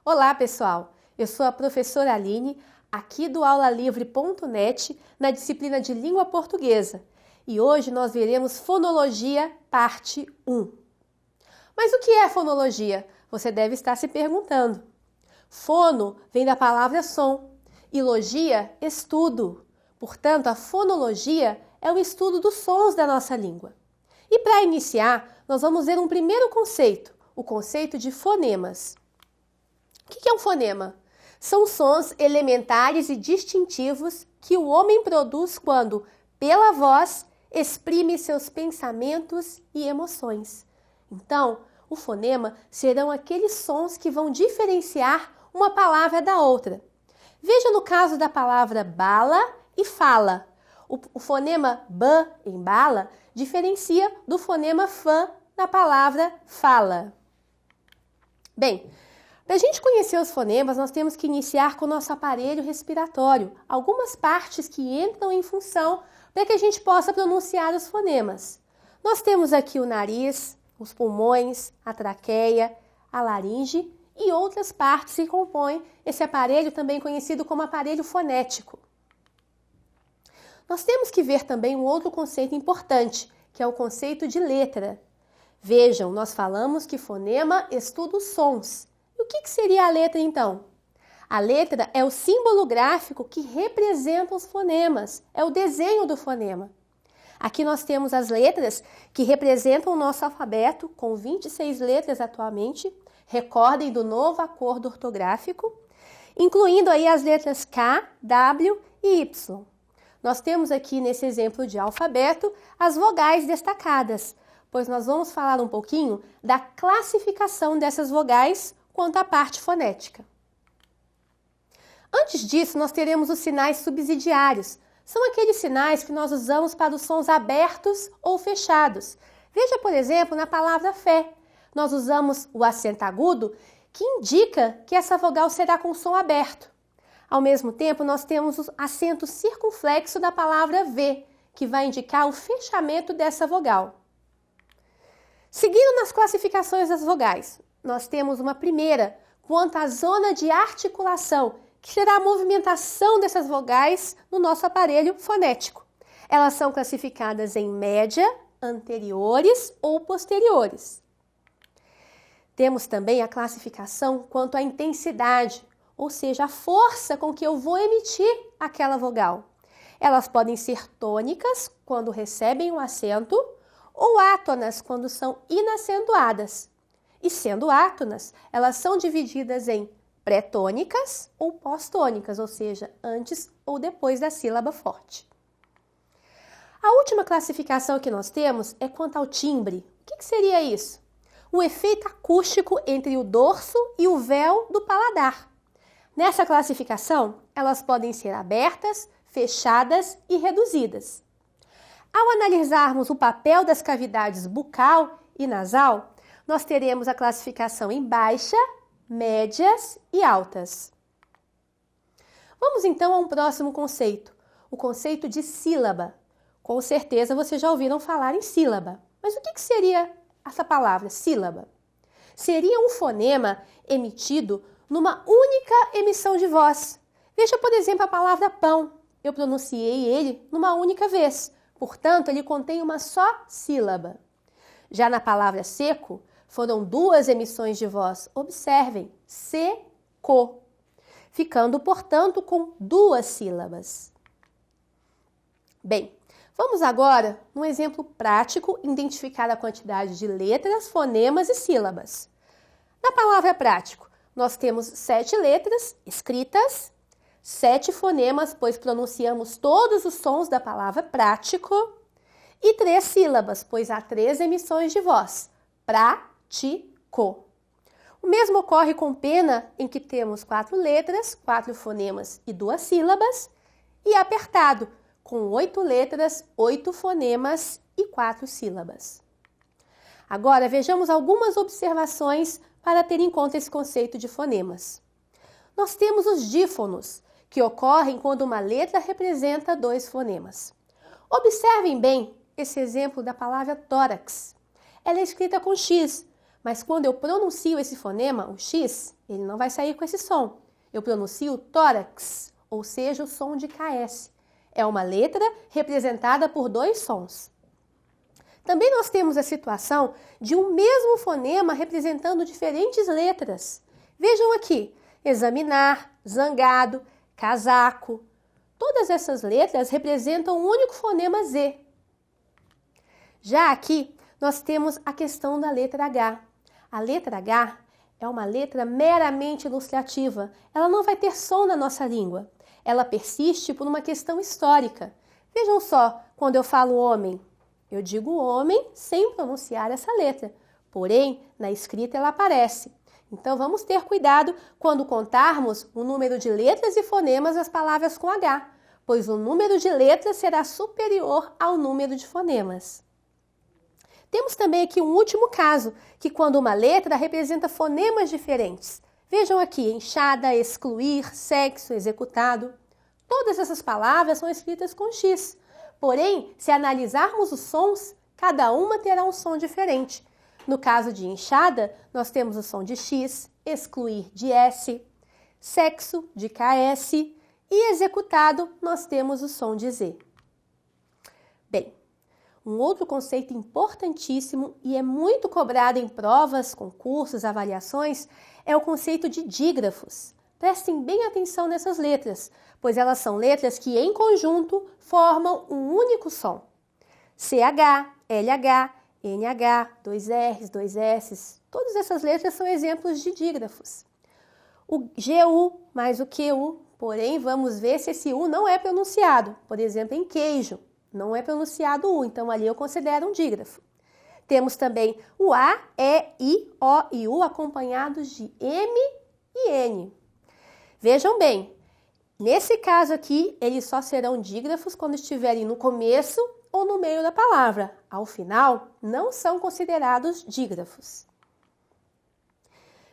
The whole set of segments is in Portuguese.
Olá, pessoal! Eu sou a professora Aline, aqui do aulalivre.net, na disciplina de Língua Portuguesa. E hoje nós veremos Fonologia, parte 1. Mas o que é fonologia? Você deve estar se perguntando. Fono vem da palavra som e logia, estudo. Portanto, a fonologia é o estudo dos sons da nossa língua. E para iniciar, nós vamos ver um primeiro conceito, o conceito de fonemas. O que é um fonema? São sons elementares e distintivos que o homem produz quando, pela voz, exprime seus pensamentos e emoções. Então, o fonema serão aqueles sons que vão diferenciar uma palavra da outra. Veja no caso da palavra bala e fala. O fonema b em bala diferencia do fonema f na palavra fala. Bem, para a gente conhecer os fonemas, nós temos que iniciar com o nosso aparelho respiratório, algumas partes que entram em função para que a gente possa pronunciar os fonemas. Nós temos aqui o nariz, os pulmões, a traqueia, a laringe e outras partes que compõem esse aparelho, também conhecido como aparelho fonético. Nós temos que ver também um outro conceito importante, que é o conceito de letra. Vejam, nós falamos que fonema estuda os sons. E o que seria a letra, então? A letra é o símbolo gráfico que representa os fonemas, é o desenho do fonema. Aqui nós temos as letras que representam o nosso alfabeto, com 26 letras atualmente. Recordem do novo acordo ortográfico, incluindo aí as letras K, W e Y. Nós temos aqui nesse exemplo de alfabeto as vogais destacadas, pois nós vamos falar um pouquinho da classificação dessas vogais quanto à parte fonética. Antes disso, nós teremos os sinais subsidiários. São aqueles sinais que nós usamos para os sons abertos ou fechados. Veja, por exemplo, na palavra fé. Nós usamos o acento agudo, que indica que essa vogal será com som aberto. Ao mesmo tempo, nós temos o acento circunflexo da palavra V, que vai indicar o fechamento dessa vogal. Seguindo nas classificações das vogais, nós temos uma primeira, quanto à zona de articulação, que será a movimentação dessas vogais no nosso aparelho fonético. Elas são classificadas em média, anteriores ou posteriores. Temos também a classificação quanto à intensidade, ou seja, a força com que eu vou emitir aquela vogal. Elas podem ser tônicas, quando recebem um acento, ou átonas, quando são inacentuadas. E sendo átonas, elas são divididas em pré-tônicas ou pós-tônicas, ou seja, antes ou depois da sílaba forte. A última classificação que nós temos é quanto ao timbre. O que seria isso? O efeito acústico entre o dorso e o véu do paladar. Nessa classificação, elas podem ser abertas, fechadas e reduzidas. Ao analisarmos o papel das cavidades bucal e nasal, nós teremos a classificação em baixa, médias e altas. Vamos então a um próximo conceito, o conceito de sílaba. Com certeza vocês já ouviram falar em sílaba. Mas o que seria essa palavra, sílaba? Seria um fonema emitido numa única emissão de voz. Veja, por exemplo, a palavra pão. Eu pronunciei ele numa única vez. Portanto, ele contém uma só sílaba. Já na palavra seco, foram duas emissões de voz. Observem, seco, ficando, portanto, com duas sílabas. Bem, vamos agora, num exemplo prático, identificar a quantidade de letras, fonemas e sílabas. Na palavra prático, nós temos 7 letras escritas, 7 fonemas, pois pronunciamos todos os sons da palavra prático, e 3 sílabas, pois há 3 emissões de voz. Prático. O mesmo ocorre com pena, em que temos 4 letras, 4 fonemas e 2 sílabas, e apertado, com 8 letras, 8 fonemas e 4 sílabas. Agora, vejamos algumas observações para ter em conta esse conceito de fonemas. Nós temos os dífonos, que ocorrem quando uma letra representa 2 fonemas. Observem bem esse exemplo da palavra tórax. Ela é escrita com X, Mas quando eu pronuncio esse fonema, o X, ele não vai sair com esse som. Eu pronuncio tórax, ou seja, o som de KS. É uma letra representada por dois sons. Também nós temos a situação de um mesmo fonema representando diferentes letras. Vejam aqui, examinar, zangado, casaco. Todas essas letras representam um único fonema Z. Já aqui, nós temos a questão da letra H. A letra H é uma letra meramente ilustrativa. Ela não vai ter som na nossa língua. Ela persiste por uma questão histórica. Vejam só, quando eu falo homem, eu digo homem sem pronunciar essa letra. Porém, na escrita ela aparece. Então, vamos ter cuidado quando contarmos o número de letras e fonemas das palavras com H, pois o número de letras será superior ao número de fonemas. Temos também aqui um último caso, que quando uma letra representa fonemas diferentes. Vejam aqui, enxada, excluir, sexo, executado. Todas essas palavras são escritas com X. Porém, se analisarmos os sons, cada uma terá um som diferente. No caso de enxada, nós temos o som de X, excluir de S, sexo de KS e executado nós temos o som de Z. Bem, um outro conceito importantíssimo e é muito cobrado em provas, concursos, avaliações, é o conceito de dígrafos. Prestem bem atenção nessas letras, pois elas são letras que em conjunto formam um único som. CH, LH, NH, dois R's, dois S's, todas essas letras são exemplos de dígrafos. O GU mais o QU, porém vamos ver se esse U não é pronunciado, por exemplo em queijo. Não é pronunciado U, então ali eu considero um dígrafo. Temos também o A, E, I, O e U acompanhados de M e N. Vejam bem, nesse caso aqui, eles só serão dígrafos quando estiverem no começo ou no meio da palavra. Ao final, não são considerados dígrafos.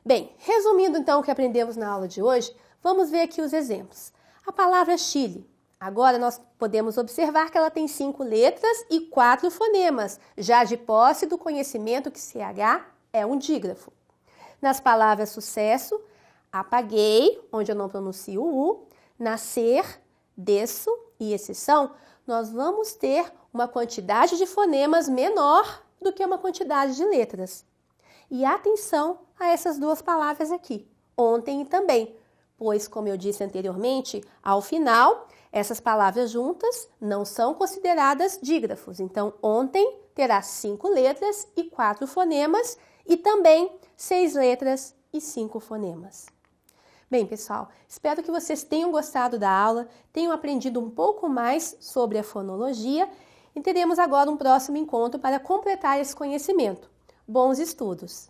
Bem, resumindo então o que aprendemos na aula de hoje, vamos ver aqui os exemplos. A palavra Chile. Agora, nós podemos observar que ela tem 5 letras e 4 fonemas, já de posse do conhecimento que CH é um dígrafo. Nas palavras sucesso, apaguei, onde eu não pronuncio o U, nascer, desço e exceção, nós vamos ter uma quantidade de fonemas menor do que uma quantidade de letras. E atenção a essas duas palavras aqui, ontem e também, pois, como eu disse anteriormente, ao final, essas palavras juntas não são consideradas dígrafos. Então, ontem terá 5 letras e 4 fonemas e também 6 letras e 5 fonemas. Bem, pessoal, espero que vocês tenham gostado da aula, tenham aprendido um pouco mais sobre a fonologia e teremos agora um próximo encontro para completar esse conhecimento. Bons estudos!